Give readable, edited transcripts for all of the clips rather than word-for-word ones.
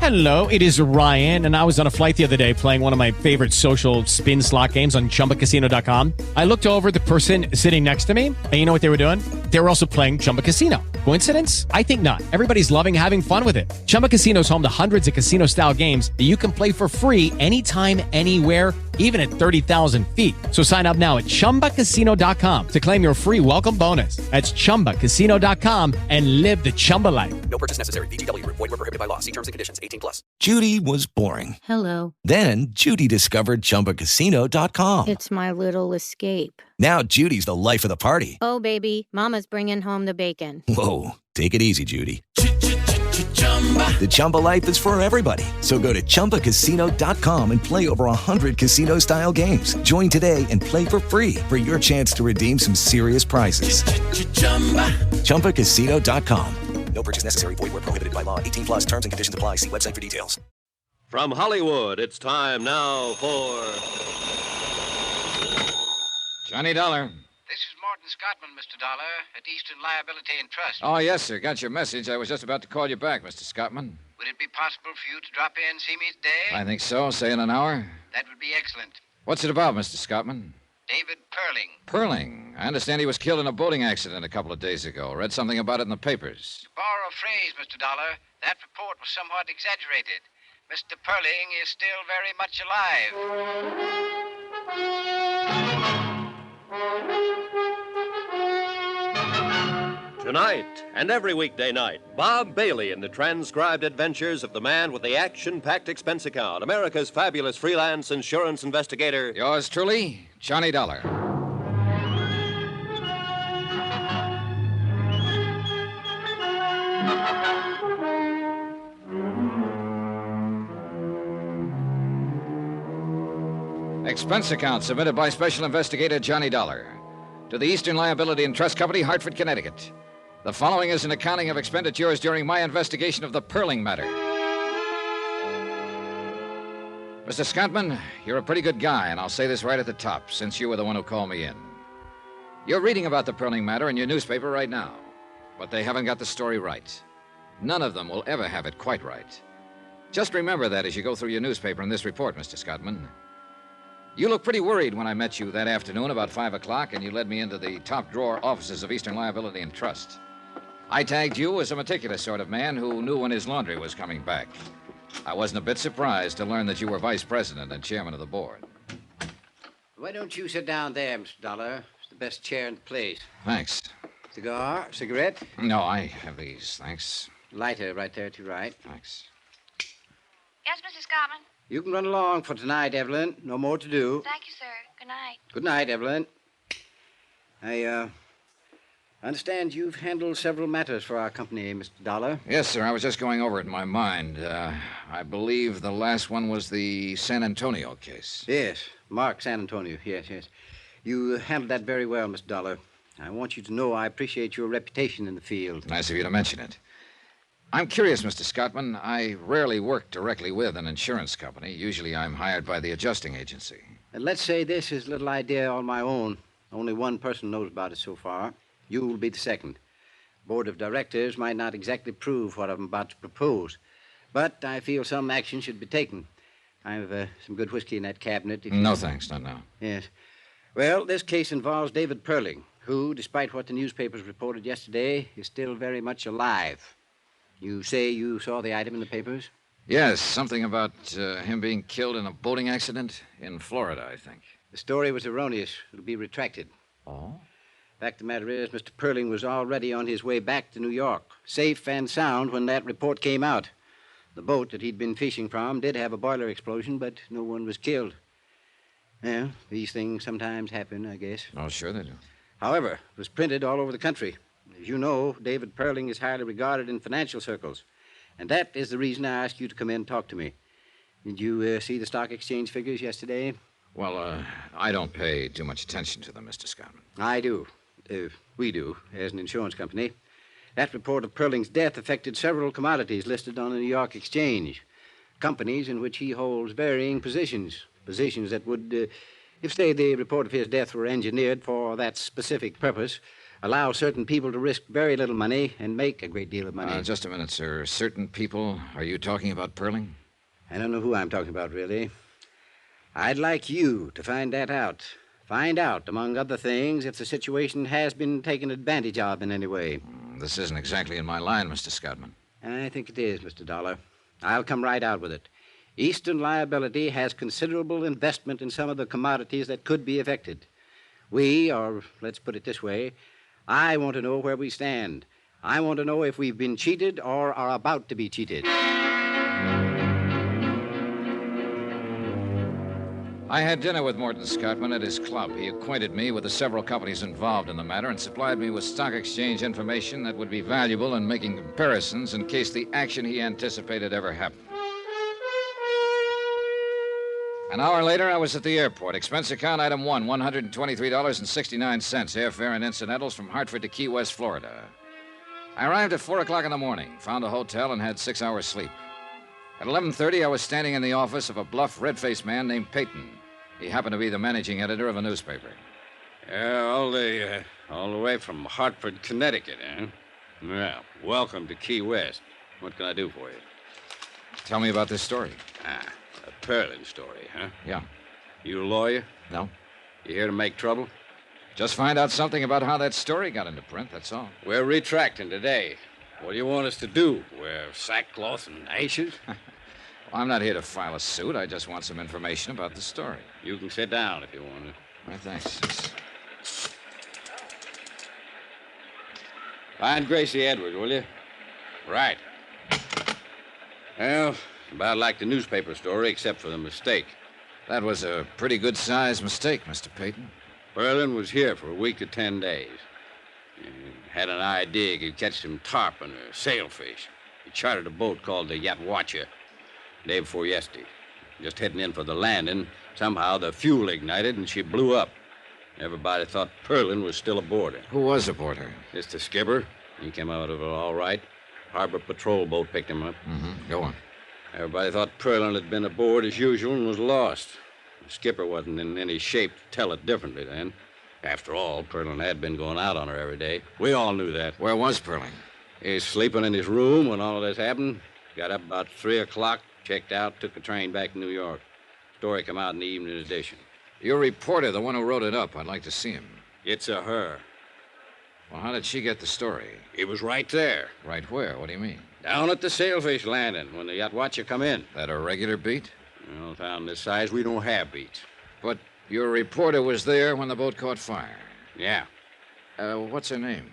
Hello, it is Ryan, and I was on a flight the other day playing one of my favorite social spin slot games on ChumbaCasino.com. I looked over at the person sitting next to me, and you know what they were doing? They were also playing Chumba Casino. Coincidence? I think not. Everybody's loving having fun with it. Chumba Casino is home to hundreds of casino-style games that you can play for free anytime, anywhere, even at 30,000 feet. So sign up now at ChumbaCasino.com to claim your free welcome bonus. That's ChumbaCasino.com and live the Chumba life. No purchase necessary. VGW. Void where prohibited by law. See terms and conditions. 18+. Judy was boring. Hello. Then Judy discovered ChumbaCasino.com. It's my little escape. Now Judy's the life of the party. Oh, baby, mama's bringing home the bacon. Whoa, take it easy, Judy. The Chumba life is for everybody. So go to ChumbaCasino.com and play over 100 casino-style games. Join today and play for free for your chance to redeem some serious prizes. ChumbaCasino.com. No purchase necessary. Void where prohibited by law. 18+. Terms and conditions apply. See website for details. From Hollywood, it's time now for Johnny Dollar. This is Morton Scottman, Mr. Dollar, at Eastern Liability and Trust. Oh, yes, sir. Got your message. I was just about to call you back, Mr. Scottman. Would it be possible for you to drop in and see me today? I think so. Say in an hour. That would be excellent. What's it about, Mr. Scottman? David Perling. Perling. I understand he was killed in a boating accident a couple of days ago. Read something about it in the papers. To borrow a phrase, Mr. Dollar, that report was somewhat exaggerated. Mr. Perling is still very much alive. Tonight and every weekday night, Bob Bailey in the transcribed adventures of the man with the action-packed expense account, America's fabulous freelance insurance investigator. Yours truly, Johnny Dollar. Expense account submitted by Special Investigator Johnny Dollar to the Eastern Liability and Trust Company, Hartford, Connecticut. The following is an accounting of expenditures during my investigation of the Perling matter. Mr. Scottman, you're a pretty good guy, and I'll say this right at the top, since you were the one who called me in. You're reading about the Perling matter in your newspaper right now, but they haven't got the story right. None of them will ever have it quite right. Just remember that as you go through your newspaper in this report, Mr. Scottman. You looked pretty worried when I met you that afternoon about 5 o'clock, and you led me into the top-drawer offices of Eastern Liability and Trust. I tagged you as a meticulous sort of man who knew when his laundry was coming back. I wasn't a bit surprised to learn that you were vice president and chairman of the board. Why don't you sit down there, Mr. Dollar? It's the best chair in the place. Thanks. Cigar? Cigarette? No, I have these, thanks. Lighter right there to your right. Thanks. Yes, Mr. Scottman? You can run along for tonight, Evelyn. No more to do. Thank you, sir. Good night. Good night, Evelyn. I understand you've handled several matters for our company, Mr. Dollar. Yes, sir. I was just going over it in my mind. I believe the last one was the San Antonio case. Yes, Mark San Antonio. Yes. You handled that very well, Mr. Dollar. I want you to know I appreciate your reputation in the field. Nice of you to mention it. I'm curious, Mr. Scottman. I rarely work directly with an insurance company. Usually I'm hired by the adjusting agency. And let's say this is a little idea on my own. Only one person knows about it so far. You will be the second. Board of directors might not exactly approve what I'm about to propose, but I feel some action should be taken. I have some good whiskey in that cabinet. No, thanks. Not now. Yes. Well, this case involves David Perling, who, despite what the newspapers reported yesterday, is still very much alive. You say you saw the item in the papers? Yes, something about him being killed in a boating accident in Florida, I think. The story was erroneous. It'll be retracted. Oh? Fact of the matter is, Mr. Perling was already on his way back to New York, safe and sound when that report came out. The boat that he'd been fishing from did have a boiler explosion, but no one was killed. Well, these things sometimes happen, I guess. Oh, sure they do. However, it was printed all over the country. As you know, David Perling is highly regarded in financial circles. And that is the reason I asked you to come in and talk to me. Did you see the stock exchange figures yesterday? Well, I don't pay too much attention to them, Mr. Scottman. I do. We do, as an insurance company. That report of Perling's death affected several commodities listed on the New York Exchange. Companies in which he holds varying positions. Positions that would, if, say, the report of his death were engineered for that specific purpose, allow certain people to risk very little money and make a great deal of money. Just a minute, sir. Certain people, are you talking about Perling? I don't know who I'm talking about, really. I'd like you to find that out. Find out, among other things, if the situation has been taken advantage of in any way. This isn't exactly in my line, Mr. Scottman. I think it is, Mr. Dollar. I'll come right out with it. Eastern Liability has considerable investment in some of the commodities that could be affected. We, or let's put it this way, I want to know where we stand. I want to know if we've been cheated or are about to be cheated. I had dinner with Morton Scottman at his club. He acquainted me with the several companies involved in the matter and supplied me with stock exchange information that would be valuable in making comparisons in case the action he anticipated ever happened. An hour later, I was at the airport. Expense account item 1, $123.69, airfare and incidentals from Hartford to Key West, Florida. I arrived at 4 o'clock in the morning, found a hotel, and had 6 hours sleep. At 11:30, I was standing in the office of a bluff, red-faced man named Peyton. He happened to be the managing editor of a newspaper. All the way from Hartford, Connecticut, eh? Well, welcome to Key West. What can I do for you? Tell me about this story. A Perlin story, huh? Yeah. You a lawyer? No? You here to make trouble? Just find out something about how that story got into print, that's all. We're retracting today. What do you want us to do? Wear sackcloth and ashes? Well, I'm not here to file a suit. I just want some information about the story. You can sit down if you want to. Well, thanks. Find Gracie Edwards, will you? Right. Well, about like the newspaper story, except for the mistake. That was a pretty good-sized mistake, Mr. Peyton. Perlin was here for a week to 10 days. He had an idea he could catch some tarpon or sailfish. He chartered a boat called the Yatwacha day before yesterday. Just heading in for the landing, somehow the fuel ignited and she blew up. Everybody thought Perlin was still aboard her. Who was aboard her? It's the skipper. He came out of it all right. Harbor patrol boat picked him up. Go on. Everybody thought Perlin had been aboard as usual and was lost. The skipper wasn't in any shape to tell it differently then. After all, Perlin had been going out on her every day. We all knew that. Where was Perling? He's sleeping in his room when all of this happened. Got up about 3 o'clock, checked out, took a train back to New York. Story come out in the evening edition. Your reporter, the one who wrote it up, I'd like to see him. It's a her. Well, how did she get the story? He was right there. Right where? What do you mean? Down at the sailfish landing when the Yatwacha come in. That a regular beat? Well, town this size, we don't have beats. But your reporter was there when the boat caught fire. Yeah. What's her name?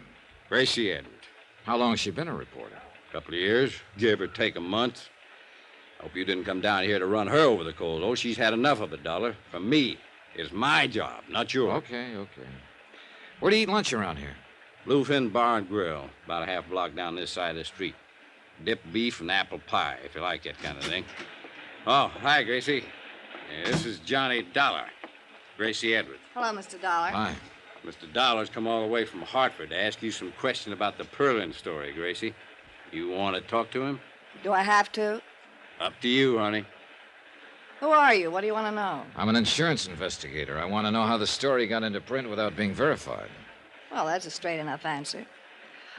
Gracie Edwards. How long has she been a reporter? A couple of years, give or take a month. Hope you didn't come down here to run her over the coals. Oh, she's had enough of it, Dollar. From me. It's my job, not yours. Okay. Where do you eat lunch around here? Bluefin Bar and Grill, about a half block down this side of the street. Dipped beef and apple pie, if you like that kind of thing. Oh, hi, Gracie. This is Johnny Dollar. Gracie Edwards. Hello, Mr. Dollar. Hi. Mr. Dollar's come all the way from Hartford to ask you some question about the Perlin story, Gracie. You want to talk to him? Do I have to? Up to you, honey. Who are you? What do you want to know? I'm an insurance investigator. I want to know how the story got into print without being verified. Well, that's a straight enough answer.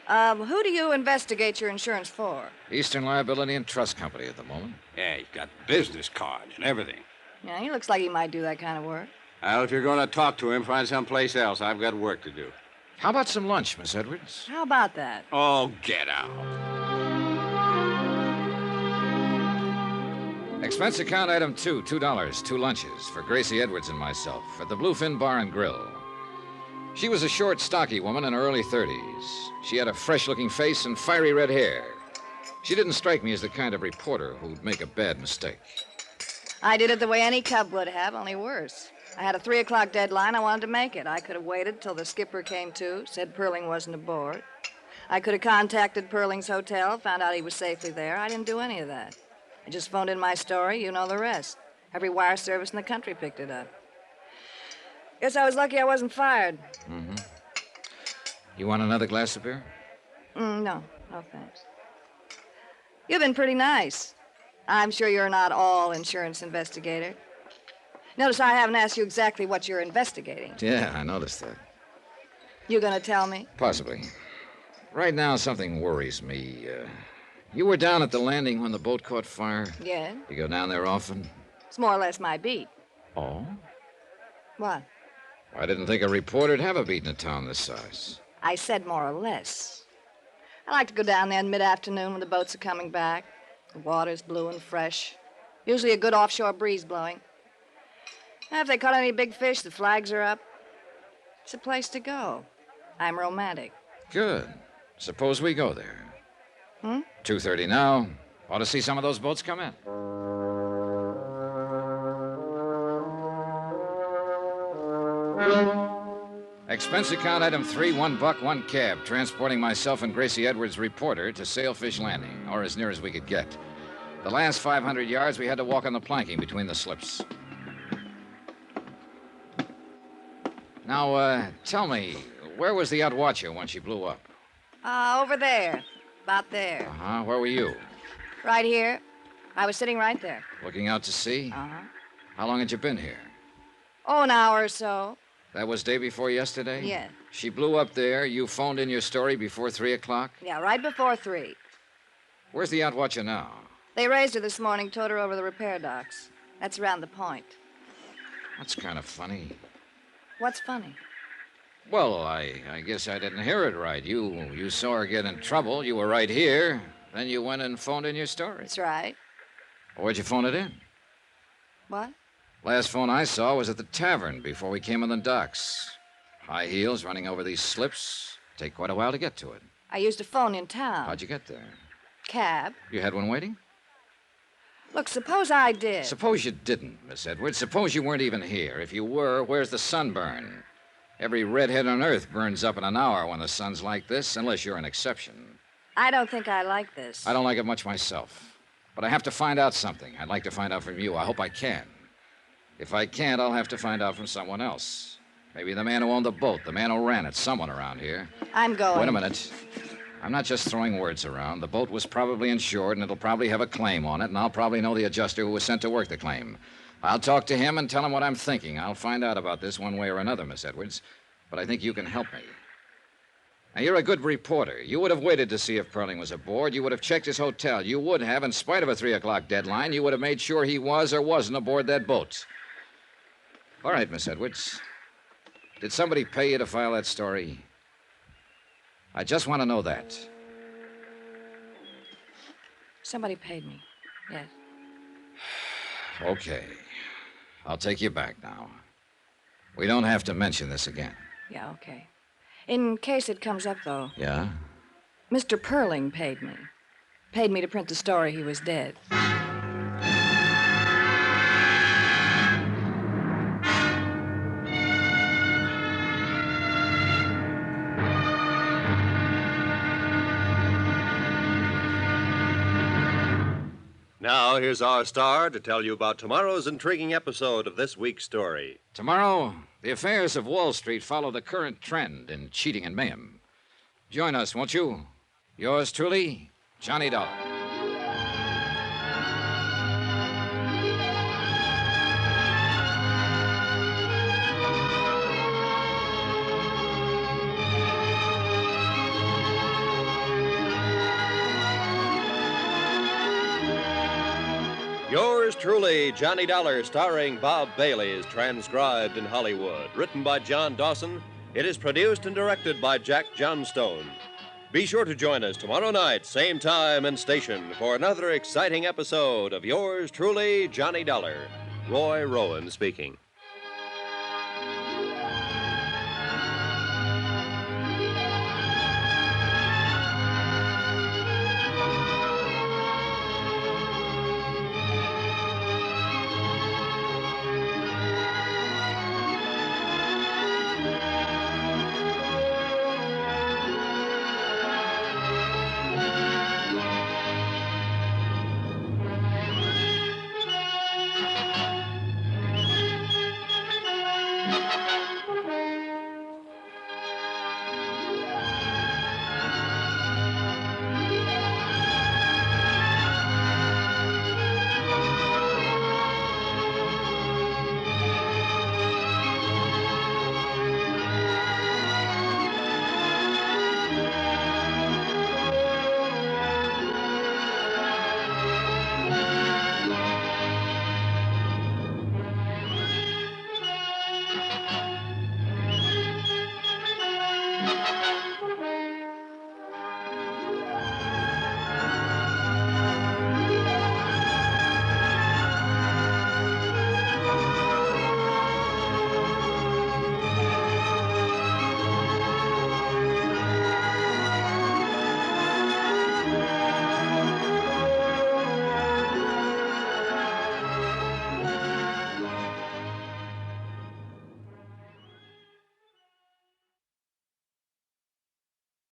Who do you investigate your insurance for? Eastern Liability and Trust Company at the moment. Yeah, he's got business cards and everything. Yeah, he looks like he might do that kind of work. Well, if you're going to talk to him, find someplace else. I've got work to do. How about some lunch, Miss Edwards? How about that? Oh, get out. Expense account item 2, $2, 2 lunches for Gracie Edwards and myself at the Bluefin Bar and Grill. She was a short, stocky woman in her early 30s. She had a fresh-looking face and fiery red hair. She didn't strike me as the kind of reporter who'd make a bad mistake. I did it the way any cub would have, only worse. I had a 3 o'clock deadline. I wanted to make it. I could have waited till the skipper came to, said Perling wasn't aboard. I could have contacted Perling's hotel, found out he was safely there. I didn't do any of that. I just phoned in my story. You know the rest. Every wire service in the country picked it up. Guess I was lucky I wasn't fired. Mm-hmm. You want another glass of beer? No, thanks. You've been pretty nice. I'm sure you're not all insurance investigator. Notice I haven't asked you exactly what you're investigating. Yeah, I noticed that. You gonna tell me? Possibly. Right now, something worries me. You were down at the landing when the boat caught fire? Yeah. You go down there often? It's more or less my beat. Oh? What? I didn't think a reporter'd have a beat in a town this size. I said more or less. I like to go down there in mid-afternoon when the boats are coming back. The water's blue and fresh. Usually a good offshore breeze blowing. And if they caught any big fish, the flags are up. It's a place to go. I'm romantic. Good. Suppose we go there. 2:30 now. Ought to see some of those boats come in. Expense account item 3, $1, 1 cab, transporting myself and Gracie Edwards, reporter, to Sailfish Landing, or as near as we could get. The last 500 yards, we had to walk on the planking between the slips. Now, tell me, where was the outwatcher when she blew up? Over there. About there. Uh-huh. Where were you? Right here. I was sitting right there. Looking out to sea? Uh-huh. How long had you been here? Oh, an hour or so. That was day before yesterday? Yeah. She blew up there. You phoned in your story before 3 o'clock? Yeah, right before 3. Where's the outwatcher now? They raised her this morning, towed her over the repair docks. That's around the point. That's kind of funny. What's funny? Well, I guess I didn't hear it right. You saw her get in trouble. You were right here. Then you went and phoned in your story. That's right. Where'd you phone it in? What? Last phone I saw was at the tavern before we came on the docks. High heels running over these slips. Take quite a while to get to it. I used a phone in town. How'd you get there? Cab. You had one waiting? Look, suppose I did. Suppose you didn't, Miss Edwards. Suppose you weren't even here. If you were, where's the sunburn? Every redhead on earth burns up in an hour when the sun's like this, unless you're an exception. I don't think I like this. I don't like it much myself. But I have to find out something. I'd like to find out from you. I hope I can. If I can't, I'll have to find out from someone else. Maybe the man who owned the boat, the man who ran it, someone around here. I'm going. Wait a minute. I'm not just throwing words around. The boat was probably insured, and it'll probably have a claim on it, and I'll probably know the adjuster who was sent to work the claim. I'll talk to him and tell him what I'm thinking. I'll find out about this one way or another, Miss Edwards. But I think you can help me. Now, you're a good reporter. You would have waited to see if Perling was aboard. You would have checked his hotel. You would have, in spite of a 3 o'clock deadline, you would have made sure he was or wasn't aboard that boat. All right, Miss Edwards. Did somebody pay you to file that story? I just want to know that. Somebody paid me. Yes. Okay. I'll take you back now. We don't have to mention this again. Yeah, okay. In case it comes up, though. Yeah? Mr. Perling paid me. Paid me to print the story he was dead. Now, here's our star to tell you about tomorrow's intriguing episode of this week's story. Tomorrow, the affairs of Wall Street follow the current trend in cheating and mayhem. Join us, won't you? Yours truly, Johnny Dollar. Yours truly, Johnny Dollar, starring Bob Bailey, is transcribed in Hollywood. Written by John Dawson, it is produced and directed by Jack Johnstone. Be sure to join us tomorrow night, same time and station, for another exciting episode of Yours truly, Johnny Dollar. Roy Rowan speaking.